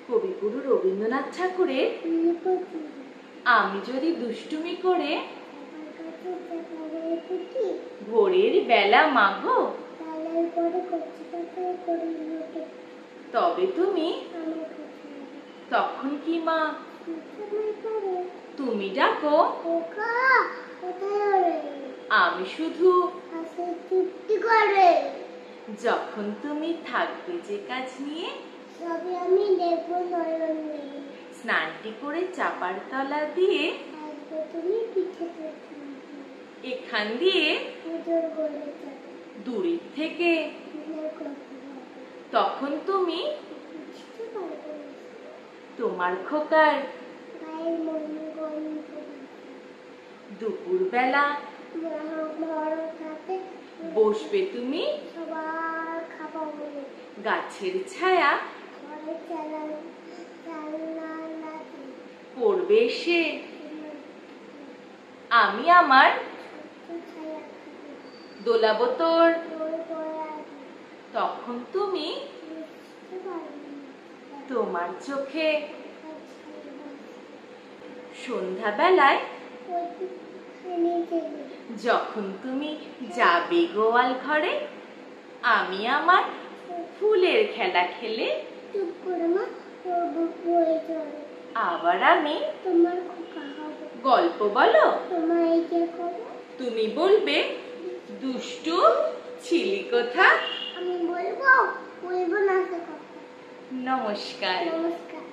কবিগুরু রবীন্দ্রনাথ ঠাকুরের আমি যদি দুষ্টুমি করে ভোরের বেলা মাগো তবে তুমি তখন কি মা তুমি ডাকো আমি শুধু যখন তুমি থাকবে যে কাজ নিয়ে আমি দেখব নয়ন স্নানটি করে চাপার তলা দিয়ে তুমি পিঠে এখান দিয়ে দূরের থেকে তখন তুমি তোমার খোকার দুপুর বেলা বসবে তুমি গাছের ছায়া পড়বে সে আমি আমার দোলাবো তোর তখন তুমি তোমার চোখে সন্ধ্যাবেলায় যখন তুমি যাবে গোয়াল ঘরে আমি আমার ফুলের খেলা খেলে আবার আমি তোমার গল্প বলো তুমি তুমি বলবে দুষ্টু ছিলি কোথা আমি বলবো না নমস্কার নমস্কার।